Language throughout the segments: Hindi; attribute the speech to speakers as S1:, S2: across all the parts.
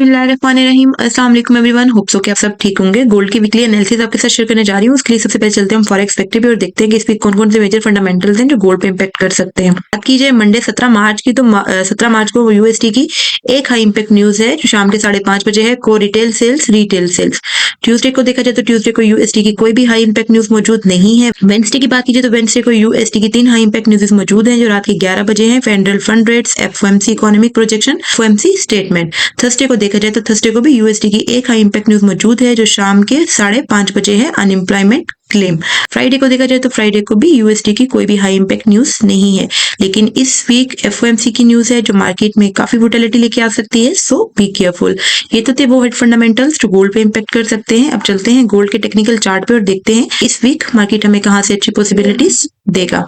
S1: बिस्मिल्लाहिर्रहमानिर्रहीम। अस्सलाम वालेकुम एवरीवन, होप सो कि आप सब ठीक होंगे। गोल्ड की वीकली एनालिसिस आपके साथ शेयर करने जा रही हूँ। उसके लिए सबसे पहले चलते हैं हम फॉरेक्स फैक्ट्री पे और देखते हैं कि इस वीक कौन कौन से मेजर फंडामेंटल्स हैं जो गोल्ड पे इम्पैक्ट कर सकते हैं। बात की जाए मंडे 17 मार्च की, तो 17 मार्च को यूएसडी की एक हाई इम्पैक्ट न्यूज है जो शाम के 5:30 बजे है, को retail sales retail sales. Tuesday को देखा जाए तो ट्यूसडे को यूएसडी की कोई भी हाई इम्पैक्ट न्यूज मौजूद नहीं है। वेंसडे की बात की जाए तो वेंसडे को यूएसडी की 3 हाई इम्पैक्ट न्यूज मौजूद है जो रात के 11 बजे है। Federal fund rates, FOMC economic projection, FOMC statement. Thursday को देखा जाए तो थर्सडे को भी यूएसडी की एक हाई इम्पैक्ट न्यूज मौजूद है जो शाम के 5:30 बजे है, अनएम्प्लॉयमेंट क्लेम। फ्राइडे को देखा जाए तो फ्राइडे को भी यूएसडी की कोई भी हाई इम्पैक्ट न्यूज नहीं है, लेकिन इस वीक एफओएमसी की न्यूज है जो मार्केट में काफी वोलेटिलिटी लेके आ सकती है, सो बी केयरफुल। ये तो थे वो हेड फंडामेंटल्स जो गोल्ड पे इम्पैक्ट कर सकते हैं। अब चलते हैं गोल्ड के टेक्निकल चार्ट पे और देखते हैं इस वीक मार्केट हमें कहाँ से अच्छी पॉसिबिलिटीज देगा।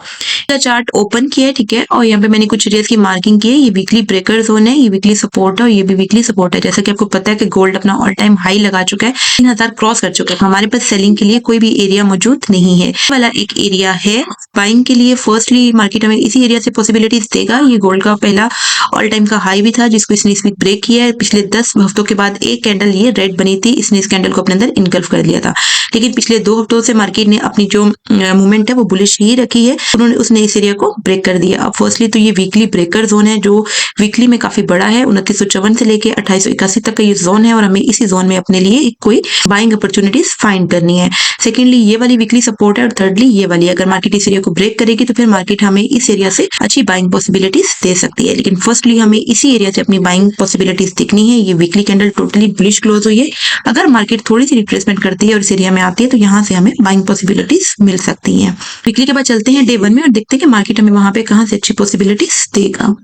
S1: चार्ट ओपन किया है, ठीक है, और यहाँ पे मैंने कुछ एरियाज की मार्किंग की है। ये वीकली ब्रेकर जोन है, ये वीकली सपोर्ट है और ये भी वीकली सपोर्ट है। जैसा कि आपको पता है कि गोल्ड अपना ऑल टाइम हाई लगा चुका है, 3000 क्रॉस कर चुका है। हमारे पास सेलिंग के लिए कोई भी एरिया मौजूद नहीं है। वाला एक एरिया है बाइंग के लिए। फर्स्टली मार्केट हमें इसी एरिया से पॉसिबिलिटीज देगा। ये गोल्ड का पहला ऑल टाइम का हाई भी था जिसको इसने इस वीक ब्रेक किया है। पिछले 10 हफ्तों के बाद एक कैंडल ये रेड बनी थी, इसने इस कैंडल को अपने अंदर इनगल्फ कर लिया था। लेकिन पिछले 2 हफ्तों से मार्केट ने अपनी जो मूवमेंट है वो बुलिश ही रखी है, उसने इस एरिया को ब्रेक कर दिया। अब फर्स्टली तो ये वीकली ब्रेकर जोन है जो वीकली में काफी बड़ा है। 2954 से लेके 2881 तक का ये जोन है और हमें इसी जोन में अपने लिए कोई बाइंग अपॉर्चुनिटीज फाइंड करनी है। सेकेंडली ये वाली वीकली सपोर्ट है और थर्डली ये वाली, अगर मार्केट इस एरिया को ब्रेक करेगी तो फिर मार्केट हमें इस एरिया से अच्छी बाइंग पॉसिबिलिटीज दे सकती है। लेकिन फर्स्टली हमें इसी एरिया से अपनी बाइंग पॉसिबिलिटीज दिखनी है। ये weekly candle totally bullish close हुई है। अगर मार्केट थोड़ी सी रिट्रेसमेंट करती है और इस एरिया में आती है तो यहाँ से हमें बाइंग पॉसिबिलिटीज मिल सकती है। वीकली के बाद चलते हैं डे 1 में और देखते हैं कि मार्केट हमें वहां पे कहाँ से अच्छी पॉसिबिलिटीज देगा।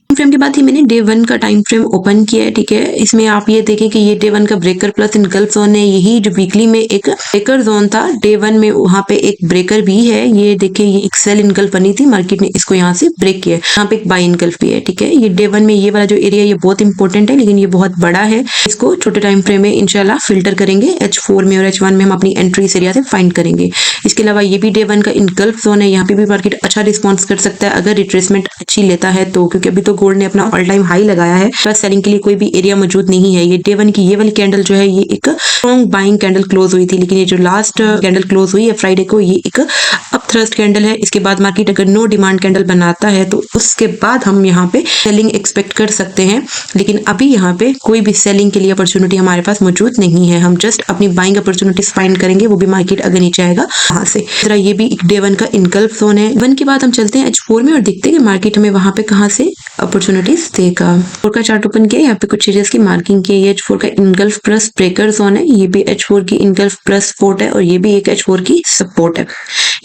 S1: फ्रेम के बाद ही मैंने डे 1 का टाइम फ्रेम ओपन किया है, ठीक है। इसमें आप ये देखें कि ये डे 1 का ब्रेकर प्लस इनगल्फ जोन है। यही जो वीकली में एक ब्रेकर जोन था डे 1 में, वहां पे एक ब्रेकर भी है। ये देखिए, ये एक सेल इनगल्फ बनी थी, मार्केट ने इसको यहाँ से ब्रेक किया है। यहाँ पे एक बाय इनगल्फ भी है, ठीक है। ये डे 1 में ये वाला जो एरिया ये बहुत इंपॉर्टेंट है, लेकिन ये बहुत बड़ा है। इसको छोटे टाइम फ्रेम में इंशाल्लाह फिल्टर करेंगे। H4 में और H1 में हम अपनी एंट्री इस एरिया से फाइंड करेंगे। इसके अलावा ये भी डे 1 का इनगल्फ जोन है। यहाँ पे भी मार्केट अच्छा रिस्पॉन्स कर सकता है अगर रिट्रेसमेंट अच्छी लेता है तो, क्योंकि अभी तो गोल्ड ने अपना ऑल टाइम हाई लगाया है। बस सेलिंग के लिए कोई भी एरिया मौजूद नहीं है। ये डे 1 की ये वाली कैंडल जो है ये एक स्ट्रॉन्ग बाइंग कैंडल क्लोज हुई थी, लेकिन ये जो लास्ट कैंडल क्लोज हुई है फ्राइडे को, ये एक अप थ्रस्ट कैंडल है। इसके बाद मार्केट अगर नो डिमांड कैंडल बनाता है तो उसके बाद हम यहाँ पे सेलिंग एक्सपेक्ट कर सकते हैं, लेकिन अभी यहाँ पे कोई भी सेलिंग के लिए अपॉर्चुनिटी हमारे पास मौजूद नहीं है। हम जस्ट अपनी बाइंग अपॉर्चुनिटीज फाइंड करेंगे, वो भी मार्केट अगर नीचे आएगा वहां से। तरह ये भी एक डे 1 का इनगल्फ जोन है। 1 के बाद हम चलते हैं H4 में और देखते हैं कि मार्केट हमें वहां पे कहाँ से अपॉर्चुनिटीज देगा। H4 का चार्ट ओपन किया, यहाँ पे कुछ एरियाज की मार्किंग की है। ये H4 का इनगल्फ प्लस ब्रेकर जोन है। ये भी H4 की इनगल्फ प्लस सपोर्ट है और ये भी एक H4 की सपोर्ट है।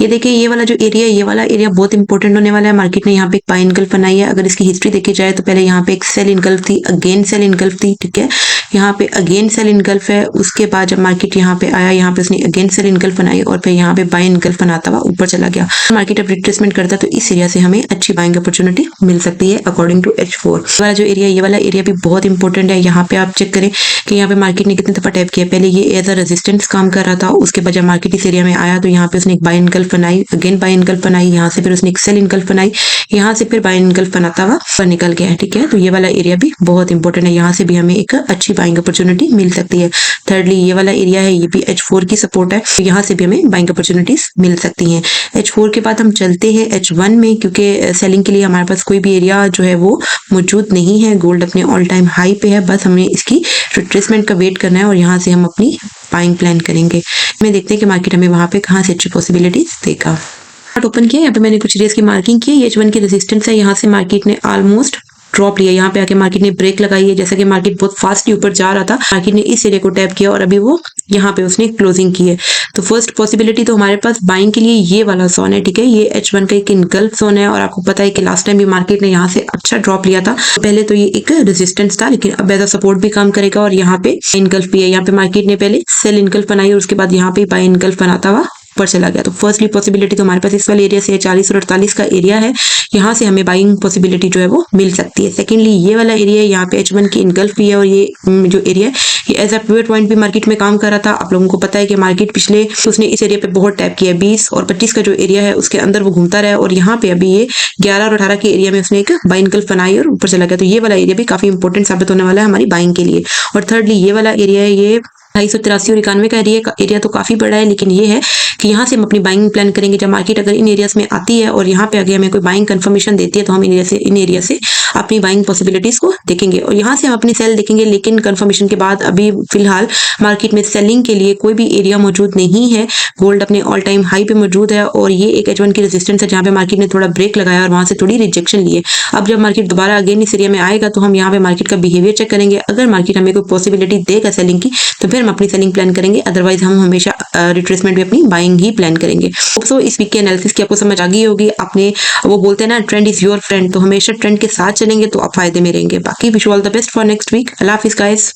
S1: ये देखिए, ये वाला जो एरिया, ये वाला एरिया बहुत इंपॉर्टेंट होने वाला है। मार्केट ने यहाँ पे एक बाय इनगल्फ बनाई है। अगर इसकी हिस्ट्री देखी जाए तो पहले यहाँ पे एक सेल इनगल्फ थी, अगेन सेल इनगल्फ थी, ठीक है। यहाँ पे अगेन सेल इनगल्फ है। उसके बाद जब मार्केट यहाँ पे आया, यहाँ पे उसने अगेन सेल इनगल्फ बनाई और फिर यहाँ पे बाय इनगल्फ बनाता हुआ ऊपर चला गया। मार्केट अब रिट्रेसमेंट करता है तो इस एरिया से हमें अच्छी बाइंग अपॉर्चुनिटी मिल सकती है अकॉर्डिंग टू H4 वाला जो एरिया, ये वाला एरिया भी बहुत इंपॉर्टेंट है। यहाँ पे आप चेक करें कि यहाँ पे मार्केट ने कितने दफा टैप किया। पहले ये एज अ रेजिस्टेंस काम कर रहा था, उसके बाद जब मार्केट इस एरिया में आया तो यहाँ पे उसने एक बाय इनगल्फ बनाई, अगेन बाय इनगल्फ बनाई, यहाँ से फिर उसने एक सेल इनगल्फ बनाई, यहाँ से फिर बाय इनगल्फ बनाता हुआ ऊपर निकल गया है, ठीक है। तो ये वाला एरिया भी बहुत इंपॉर्टेंट है, यहाँ से भी हमें एक अच्छी बाइंग अपॉर्चुनिटी मिल सकती है। थर्डली ये वाला एरिया है, ये भी H4 की सपोर्ट है, तो यहाँ से भी हमें बाइंग अपॉर्चुनिटीज मिल सकती हैं। H4 के बाद हम चलते हैं H1 में, क्योंकि सेलिंग के लिए हमारे पास कोई भी एरिया जो है वो मौजूद नहीं है। गोल्ड अपने ऑल टाइम हाई पे है, बस हमें इसकी रिट्रेसमेंट का वेट करना है और यहाँ से हम अपनी बाइंग प्लान करेंगे। मैं देखते हैं कि मार्केट हमें वहां पे कहाँ से अच्छी पॉसिबिलिटीज देगा। ओपन किया, यहाँ पे मैंने कुछ एरियाज की मार्किंग की है। ये H1 की रेजिस्टेंस है, यहाँ से मार्केट ने ऑलमोस्ट ड्रॉप लिया। यहाँ पे आके मार्केट ने ब्रेक लगाई है। जैसा कि मार्केट बहुत फास्ट ऊपर जा रहा था, मार्केट ने इस एरिया को टैप किया और अभी वो यहाँ पे उसने क्लोजिंग की है। तो फर्स्ट पॉसिबिलिटी तो हमारे पास बाइंग के लिए ये वाला जोन है, ठीक है। ये H1 का एक इनगल्फ जोन है और आपको पता है कि लास्ट टाइम भी मार्केट ने यहाँ से अच्छा ड्रॉप लिया था। पहले तो ये एक रेजिस्टेंस था, लेकिन अब एज अ सपोर्ट भी काम करेगा और यहाँ पे इनगल्फ भी है। यहाँ पे मार्केट ने पहले सेल इनगल्फ बनाई और उसके बाद यहाँ पे बाय इनगल्फ बनाता हुआ ऊपर चला गया। तो फर्स्टली पॉसिबिलिटी तो हमारे पास इस वाले एरिया से 40 और 48 का एरिया है, यहाँ से हमें बाइंग पॉसिबिलिटी जो है वो मिल सकती है। सेकेंडली ये वाला एरिया है, यहाँ पे H1 की इनगल्फ भी है और ये जो एरिया है ये एज अ पिवट पॉइंट भी मार्केट में काम कर रहा था। आप लोगों को पता है कि मार्केट पिछले उसने इस एरिया पे बहुत टैप किया है, 20 और 25 का जो एरिया है उसके अंदर वो घूमता रहा है और यहाँ पे अभी ये 11 और 18 के एरिया में उसने एक बाइंग गल्फ बनाई और ऊपर चला गया। तो ये वाला एरिया भी काफी इंपॉर्टेंट साबित होने वाला है हमारी बाइंग के लिए। और थर्डली ये वाला एरिया है, ये 283 और 91 का एरिया तो काफी बड़ा है, लेकिन ये है कि यहाँ से हम अपनी बाइंग प्लान करेंगे। जब मार्केट अगर इन एरियाज में आती है और यहाँ पे आगे हमें कोई बाइंग कंफर्मेशन देती है तो हम इन एरिया से अपनी बाइंग पॉसिबिलिटीज को देखेंगे और यहाँ से हम अपनी सेल देखेंगे। लेकिन कंफर्मेशन के बाद अभी फिलहाल मार्केट में सेलिंग के लिए कोई भी एरिया मौजूद नहीं है। गोल्ड अपने ऑल टाइम हाई पे मौजूद है और ये एक H1 की रेजिस्टेंस है जहाँ पे मार्केट ने थोड़ा ब्रेक लगाया और वहां से थोड़ी रिजेक्शन लिए। अब जब मार्केट दोबारा अगेन इस एरिया में आएगा तो हम यहाँ पे मार्केट का बिहेवियर चेक करेंगे। अगर मार्केट हमें कोई पॉसिबिलिटी देगा सेलिंग की तो फिर हम अपनी सेलिंग प्लान करेंगे, अदरवाइज हम हमेशा रिट्रेसमेंट में अपनी बाइंग ही प्लान करेंगे। सो इस वीक के एनालिसिस की आपको समझ आ गई होगी। आपने वो बोलते हैं ना, ट्रेंड इज योर फ्रेंड, तो हमेशा ट्रेंड के साथ चलेंगे तो आप फायदे में रहेंगे। बाकी wish you all the best for next week. अल्लाह हाफिज गाइस।